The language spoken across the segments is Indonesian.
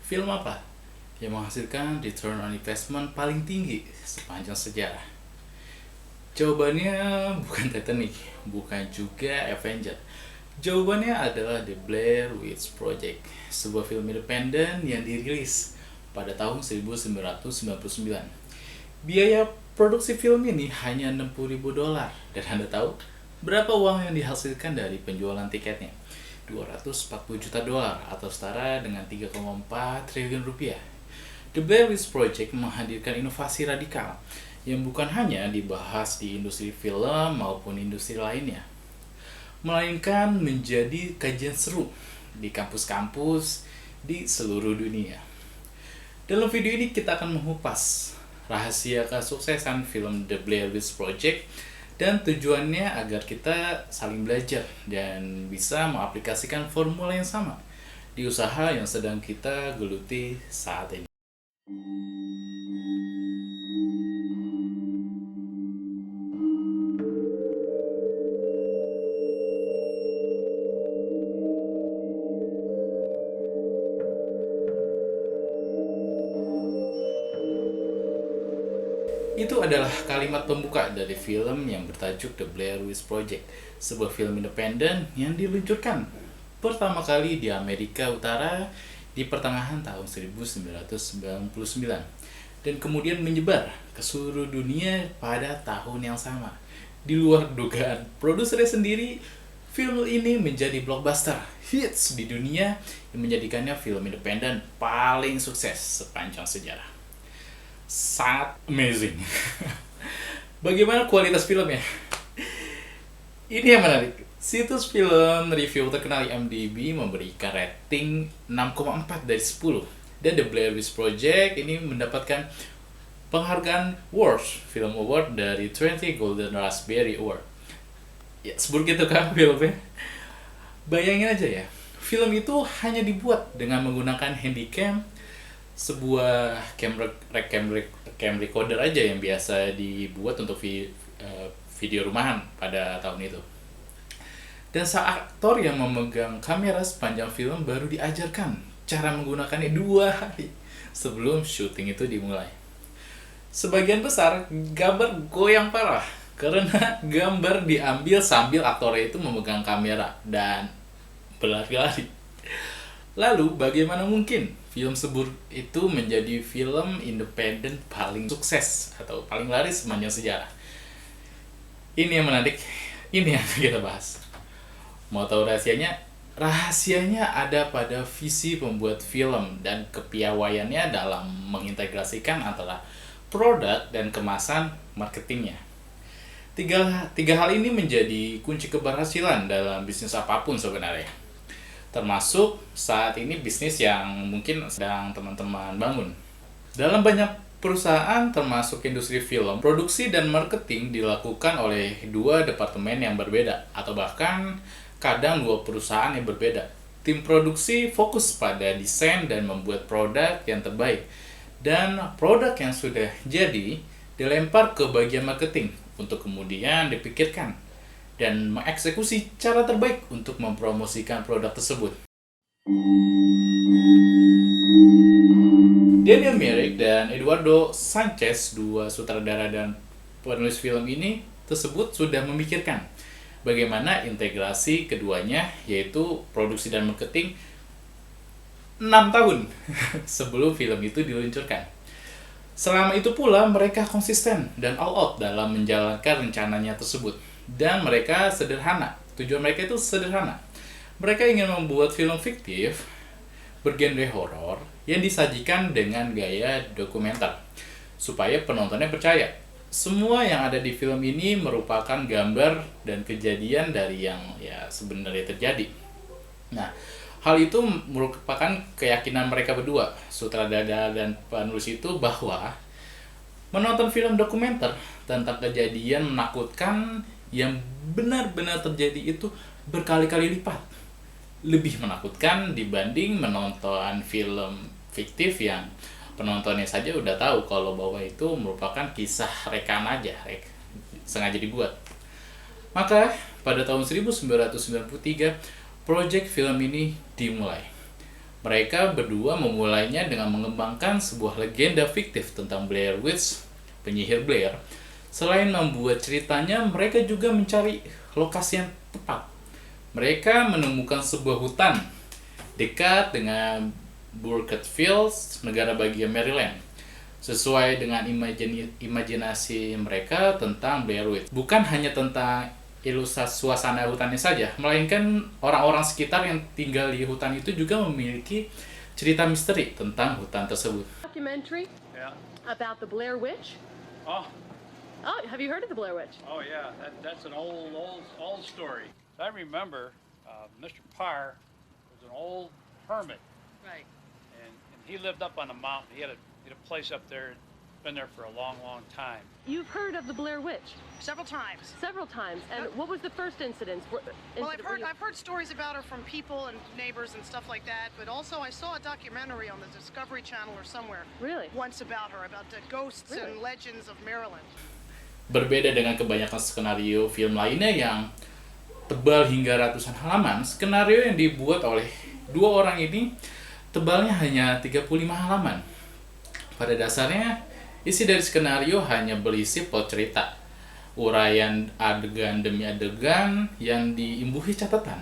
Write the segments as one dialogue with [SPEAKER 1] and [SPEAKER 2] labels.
[SPEAKER 1] Film apa yang menghasilkan return on investment paling tinggi sepanjang sejarah? Jawabannya bukan Titanic, bukan juga Avenger. Jawabannya adalah The Blair Witch Project, sebuah film independen yang dirilis pada tahun 1999. Biaya produksi film ini hanya $60.000, dan Anda tahu berapa uang yang dihasilkan dari penjualan tiketnya? $240 juta atau setara dengan 3,4 triliun rupiah. The Blair Witch Project menghadirkan inovasi radikal yang bukan hanya dibahas di industri film maupun industri lainnya, melainkan menjadi kajian seru di kampus-kampus di seluruh dunia. Dalam video ini kita akan mengupas rahasia kesuksesan film The Blair Witch Project dan tujuannya agar kita saling belajar dan bisa mengaplikasikan formula yang sama di usaha yang sedang kita geluti saat ini. Itu adalah kalimat pembuka dari film yang bertajuk The Blair Witch Project, sebuah film independen yang diluncurkan pertama kali di Amerika Utara di pertengahan tahun 1999 dan kemudian menyebar ke seluruh dunia pada tahun yang sama. Di luar dugaan produsernya sendiri, film ini menjadi blockbuster hits di dunia yang menjadikannya film independen paling sukses sepanjang sejarah. Sangat amazing. Bagaimana kualitas filmnya? Ini yang menarik. Situs film review terkenal IMDb memberikan rating 6,4 dari 10. Dan The Blair Witch Project ini mendapatkan penghargaan Worst Film Award dari 20 Golden Raspberry Award. Ya, seburuk itu kan filmnya. Bayangin aja ya, film itu hanya dibuat dengan menggunakan handycam, sebuah cam recorder aja yang biasa dibuat untuk video rumahan pada tahun itu. Dan sang aktor yang memegang kamera sepanjang film baru diajarkan cara menggunakannya 2 hari sebelum syuting itu dimulai. Sebagian besar gambar goyang parah karena gambar diambil sambil aktornya itu memegang kamera dan berlari-lari. Lalu bagaimana mungkin film seburuk itu menjadi film independen paling sukses atau paling laris sepanjang sejarah? Ini yang menarik, ini yang kita bahas. Mau tahu rahasianya? Rahasianya ada pada visi pembuat film dan kepiawaiannya dalam mengintegrasikan antara produk dan kemasan marketingnya. Tiga hal ini menjadi kunci keberhasilan dalam bisnis apapun sebenarnya. Termasuk saat ini bisnis yang mungkin sedang teman-teman bangun. Dalam banyak perusahaan termasuk industri film, produksi dan marketing dilakukan oleh 2 departemen yang berbeda atau bahkan kadang 2 perusahaan yang berbeda. Tim produksi fokus pada desain dan membuat produk yang terbaik, dan produk yang sudah jadi dilempar ke bagian marketing untuk kemudian dipikirkan dan mengeksekusi cara terbaik untuk mempromosikan produk tersebut. Daniel Myrick dan Eduardo Sanchez, 2 sutradara dan penulis film ini tersebut sudah memikirkan bagaimana integrasi keduanya, yaitu produksi dan marketing, 6 tahun sebelum film itu diluncurkan. Selama itu pula mereka konsisten dan all out dalam menjalankan rencananya tersebut. Dan mereka sederhana. Tujuan mereka itu sederhana. Mereka ingin membuat film fiktif bergenre horor yang disajikan dengan gaya dokumenter supaya penontonnya percaya semua yang ada di film ini merupakan gambar dan kejadian dari yang sebenarnya terjadi. Nah, hal itu merupakan keyakinan mereka berdua, sutradara dan penulis itu, bahwa menonton film dokumenter tentang kejadian menakutkan yang benar-benar terjadi itu berkali-kali lipat lebih menakutkan dibanding menonton film fiktif yang penontonnya saja udah tahu kalau bahwa itu merupakan kisah rekan aja, sengaja dibuat. Maka pada tahun 1993 proyek film ini dimulai. Mereka berdua memulainya dengan mengembangkan sebuah legenda fiktif tentang Blair Witch, penyihir Blair. Selain membuat ceritanya, mereka juga mencari lokasi yang tepat. Mereka menemukan sebuah hutan dekat dengan Burkett Fields, negara bagian Maryland. Sesuai dengan imajinasi mereka tentang Blair Witch. Bukan hanya tentang ilustrasi suasana hutannya saja, melainkan orang-orang sekitar yang tinggal di hutan itu juga memiliki cerita misteri tentang hutan tersebut.
[SPEAKER 2] Documentary
[SPEAKER 3] Yeah.
[SPEAKER 2] about the Blair Witch.
[SPEAKER 3] Oh,
[SPEAKER 2] Oh, have you heard of the Blair Witch?
[SPEAKER 3] oh yeah. That's an old story. I remember Mr. Parr was an old hermit,
[SPEAKER 2] Right.
[SPEAKER 3] and he lived up on a mountain. He had a place up there. Been there for a long time.
[SPEAKER 2] You've heard of the Blair Witch
[SPEAKER 4] Several times.
[SPEAKER 2] several times. And what was the first incident?
[SPEAKER 4] Well, I've heard stories about her from people and neighbors and stuff like that, but also I saw a documentary on the Discovery Channel or somewhere
[SPEAKER 2] Really?
[SPEAKER 4] once about her, about the ghosts
[SPEAKER 2] Really?
[SPEAKER 4] and legends of Maryland.
[SPEAKER 1] Berbeda dengan kebanyakan skenario film lainnya yang tebal hingga ratusan halaman, skenario yang dibuat oleh dua orang ini tebalnya hanya 35 halaman. Pada dasarnya, isi dari skenario hanya berisi plot cerita, uraian adegan demi adegan yang diimbuhi catatan.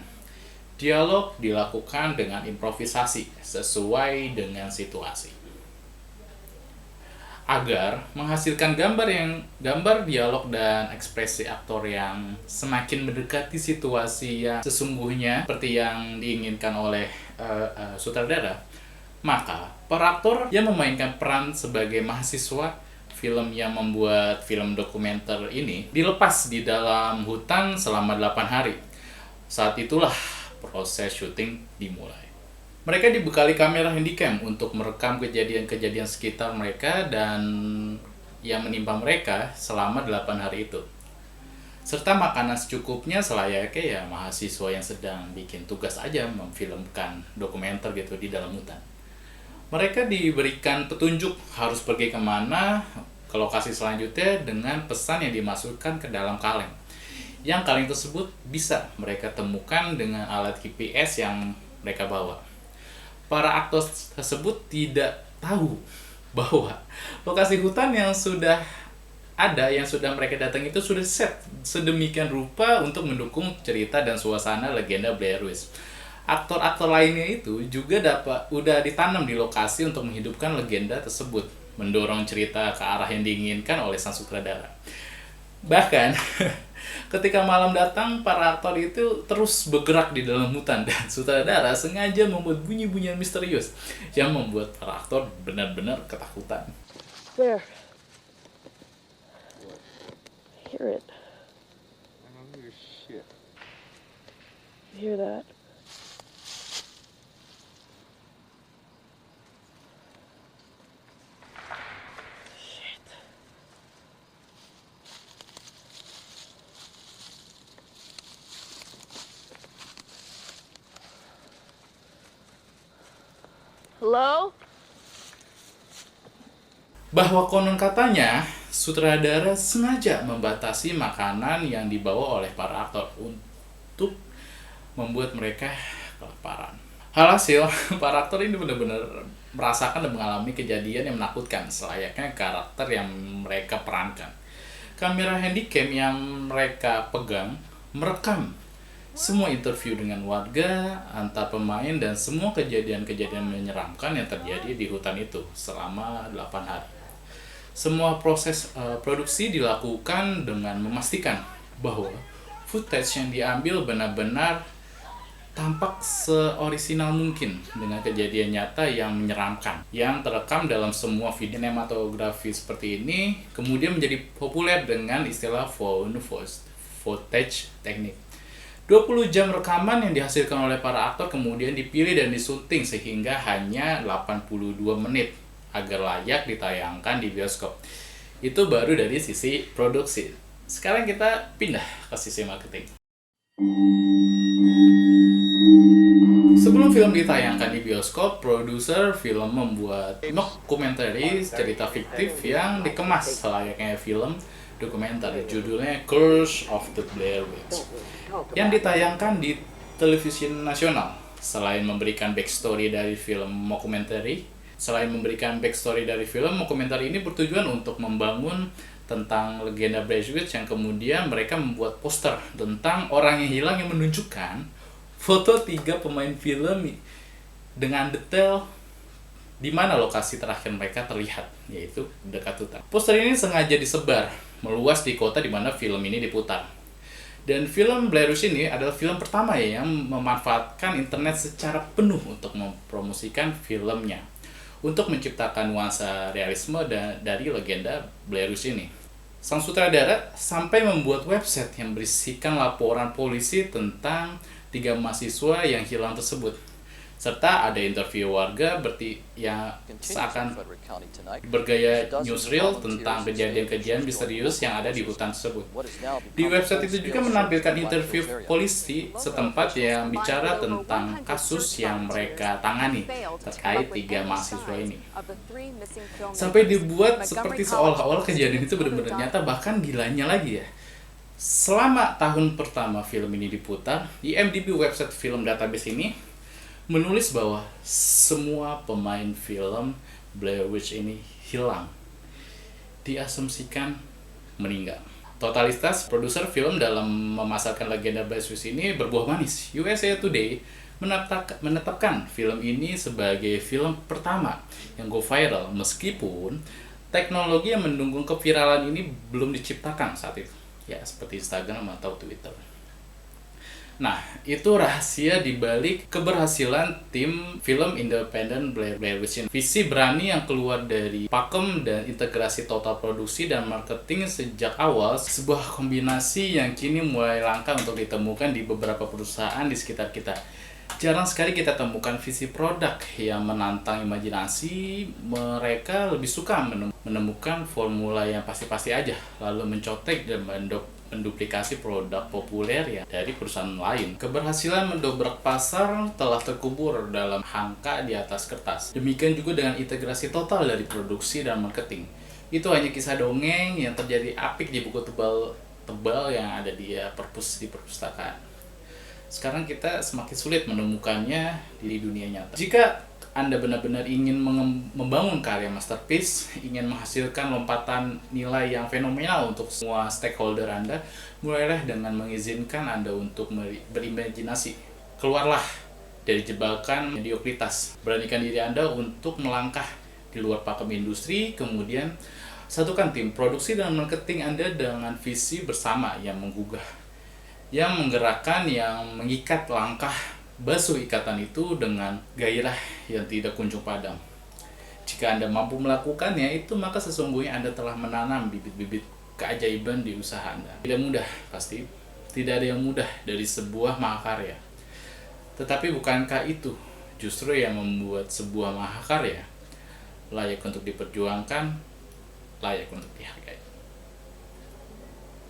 [SPEAKER 1] Dialog dilakukan dengan improvisasi sesuai dengan situasi. Agar menghasilkan gambar dialog dan ekspresi aktor yang semakin mendekati situasi yang sesungguhnya seperti yang diinginkan oleh sutradara, maka para aktor yang memainkan peran sebagai mahasiswa film yang membuat film dokumenter ini dilepas di dalam hutan selama 8 hari. Saat itulah proses syuting dimulai. Mereka dibekali kamera handycam untuk merekam kejadian-kejadian sekitar mereka dan yang menimpa mereka selama 8 hari itu. Serta makanan secukupnya selayaknya ya mahasiswa yang sedang bikin tugas aja memfilmkan dokumenter gitu di dalam hutan. Mereka diberikan petunjuk harus pergi kemana, ke lokasi selanjutnya dengan pesan yang dimasukkan ke dalam kaleng. Yang kaleng tersebut bisa mereka temukan dengan alat GPS yang mereka bawa. Para aktor tersebut tidak tahu bahwa lokasi hutan yang sudah ada, yang sudah mereka datangi itu sudah set sedemikian rupa untuk mendukung cerita dan suasana legenda Blair Witch. Aktor-aktor lainnya itu juga udah ditanam di lokasi untuk menghidupkan legenda tersebut, mendorong cerita ke arah yang diinginkan oleh sang sutradara. Bahkan ketika malam datang, para aktor itu terus bergerak di dalam hutan dan sutradara sengaja membuat bunyi-bunyian misterius yang membuat para aktor benar-benar ketakutan.
[SPEAKER 2] Where? Hear it.
[SPEAKER 3] I don't hear shit.
[SPEAKER 2] You hear that? Shit. Hello?
[SPEAKER 1] Bahwa konon katanya, sutradara sengaja membatasi makanan yang dibawa oleh para aktor untuk membuat mereka kelaparan. Halhasil, para aktor ini benar-benar merasakan dan mengalami kejadian yang menakutkan selayaknya karakter yang mereka perankan. Kamera handycam yang mereka pegang merekam semua interview dengan warga, antar pemain, dan semua kejadian-kejadian menyeramkan yang terjadi di hutan itu selama 8 hari. Semua proses produksi dilakukan dengan memastikan bahwa footage yang diambil benar-benar tampak seorisinal mungkin dengan kejadian nyata yang menyeramkan. Yang terekam dalam semua video sinematografi seperti ini kemudian menjadi populer dengan istilah found footage technique. 20 jam rekaman yang dihasilkan oleh para aktor kemudian dipilih dan disunting sehingga hanya 82 menit agar layak ditayangkan di bioskop. Itu baru dari sisi produksi. Sekarang kita pindah ke sisi marketing. Sebelum film ditayangkan di bioskop, produser film membuat dokumentari cerita fiktif yang dikemas selayaknya film dokumenter. Judulnya Curse of the Blair Witch, yang ditayangkan di televisi nasional Selain memberikan backstory dari film mockumentary, ini bertujuan untuk membangun tentang legenda Blair Witch, yang kemudian mereka membuat poster tentang orang yang hilang yang menunjukkan foto 3 pemain film dengan detail di mana lokasi terakhir mereka terlihat, yaitu dekat hutan. Poster ini sengaja disebar meluas di kota di mana film ini diputar. Dan film Blair Witch ini adalah film pertama yang memanfaatkan internet secara penuh untuk mempromosikan filmnya, untuk menciptakan nuansa realisme dari legenda Blair Witch ini. Sang sutradara sampai membuat website yang berisikan laporan polisi tentang 3 mahasiswa yang hilang tersebut, serta ada interview warga yang seakan bergaya newsreel tentang kejadian-kejadian misterius yang ada di hutan tersebut. Di website itu juga menampilkan interview polisi setempat yang bicara tentang kasus yang mereka tangani terkait 3 mahasiswa ini. Sampai dibuat seperti seolah-olah kejadian itu benar-benar nyata. Bahkan gilanya lagi ya, selama tahun pertama film ini diputar, IMDb website film database ini menulis bahwa semua pemain film Blair Witch ini hilang, diasumsikan meninggal. Totalitas produser film dalam memasarkan legenda Blair Witch ini berbuah manis. USA Today menetapkan film ini sebagai film pertama yang go viral, meskipun teknologi yang mendukung keviralan ini belum diciptakan saat itu, ya seperti Instagram atau Twitter. Nah, itu rahasia dibalik keberhasilan tim film independen Blair Witch. Visi berani yang keluar dari pakem dan integrasi total produksi dan marketing sejak awal, sebuah kombinasi yang kini mulai langka untuk ditemukan di beberapa perusahaan di sekitar kita. Jarang sekali kita temukan visi produk yang menantang imajinasi. Mereka lebih suka menemukan formula yang pasti-pasti aja, lalu mencontek dan menduplikasi produk populer ya dari perusahaan lain. Keberhasilan mendobrak pasar telah terkubur dalam angka di atas kertas. Demikian juga dengan integrasi total dari produksi dan marketing. Itu hanya kisah dongeng yang terjadi apik di buku tebal yang ada di perpustakaan. Sekarang kita semakin sulit menemukannya di dunia nyata. Jika Anda benar-benar ingin membangun karya masterpiece, ingin menghasilkan lompatan nilai yang fenomenal untuk semua stakeholder Anda, mulailah dengan mengizinkan Anda untuk berimajinasi. Keluarlah dari jebakan mediokritas. Beranikan diri Anda untuk melangkah di luar pakem industri, kemudian satukan tim produksi dan marketing Anda dengan visi bersama yang menggugah, yang menggerakkan, yang mengikat langkah basuh ikatan itu dengan gairah yang tidak kunjung padam. Jika Anda mampu melakukannya itu, maka sesungguhnya Anda telah menanam bibit-bibit keajaiban di usaha Anda. Tidak mudah, pasti. Tidak ada yang mudah dari sebuah mahakarya. Tetapi bukankah itu justru yang membuat sebuah mahakarya layak untuk diperjuangkan, layak untuk dihargai?